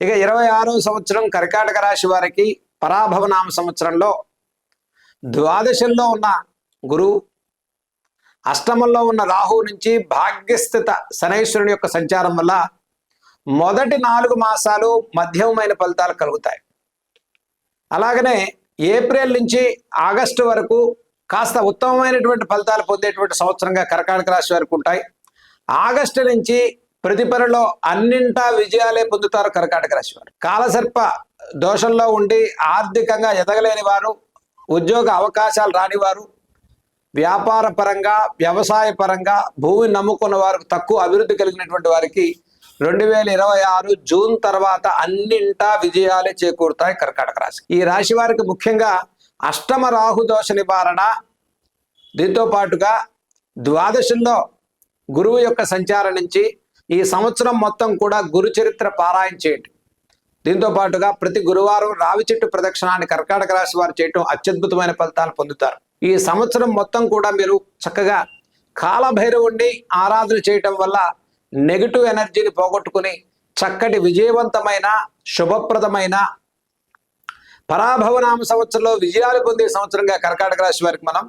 ఇక 26వ సంవత్సరం కర్కాటక రాశి వారికి పరాభవనామ సంవత్సరంలో ద్వాదశంలో ఉన్న గురువు, అష్టమంలో ఉన్న రాహువు నుంచి భాగ్యస్థిత శనైశ్వరుని యొక్క సంచారం వల్ల మొదటి 4 మాసాలు మధ్యమమైన ఫలితాలు కలుగుతాయి. అలాగనే ఏప్రిల్ నుంచి ఆగస్టు వరకు కాస్త ఉత్తమమైనటువంటి ఫలితాలు పొందేటువంటి సంవత్సరంగా కర్కాటక రాశి వారికి ఉంటాయి. ఆగస్టు నుంచి ప్రతి పనిలో అన్నింటా విజయాలే పొందుతారు కర్కాటక రాశి వారు. కాలసర్ప దోషంలో ఉండి ఆర్థికంగా ఎదగలేని వారు, ఉద్యోగ అవకాశాలు రానివారు, వ్యాపార పరంగా వ్యవసాయ పరంగా భూమిని నమ్ముకున్న వారికి తక్కువ అభివృద్ధి కలిగినటువంటి వారికి 2026 జూన్ తర్వాత అన్నింటా విజయాలే చేకూరుతాయి కర్కాటక రాశి. ఈ రాశి వారికి ముఖ్యంగా అష్టమ రాహు దోష నివారణ, దీంతో పాటుగా ద్వాదశంలో గురువు యొక్క సంచారం నుంచి ఈ సంవత్సరం మొత్తం కూడా గురు చరిత్ర పారాయణ చేయండి. దీంతో పాటుగా ప్రతి గురువారం రావి చెట్టు ప్రదక్షిణాన్ని కర్కాటక రాశి వారు చేయటం అత్యద్భుతమైన ఫలితాలు పొందుతారు. ఈ సంవత్సరం మొత్తం కూడా మీరు చక్కగా కాలభైరవుణ్ణి ఆరాధన చేయటం వల్ల నెగిటివ్ ఎనర్జీని పోగొట్టుకుని చక్కటి విజయవంతమైన శుభప్రదమైన పరాభవనామ సంవత్సరంలో విజయాలు పొందే సంవత్సరంగా కర్కాటక రాశి వారికి మనం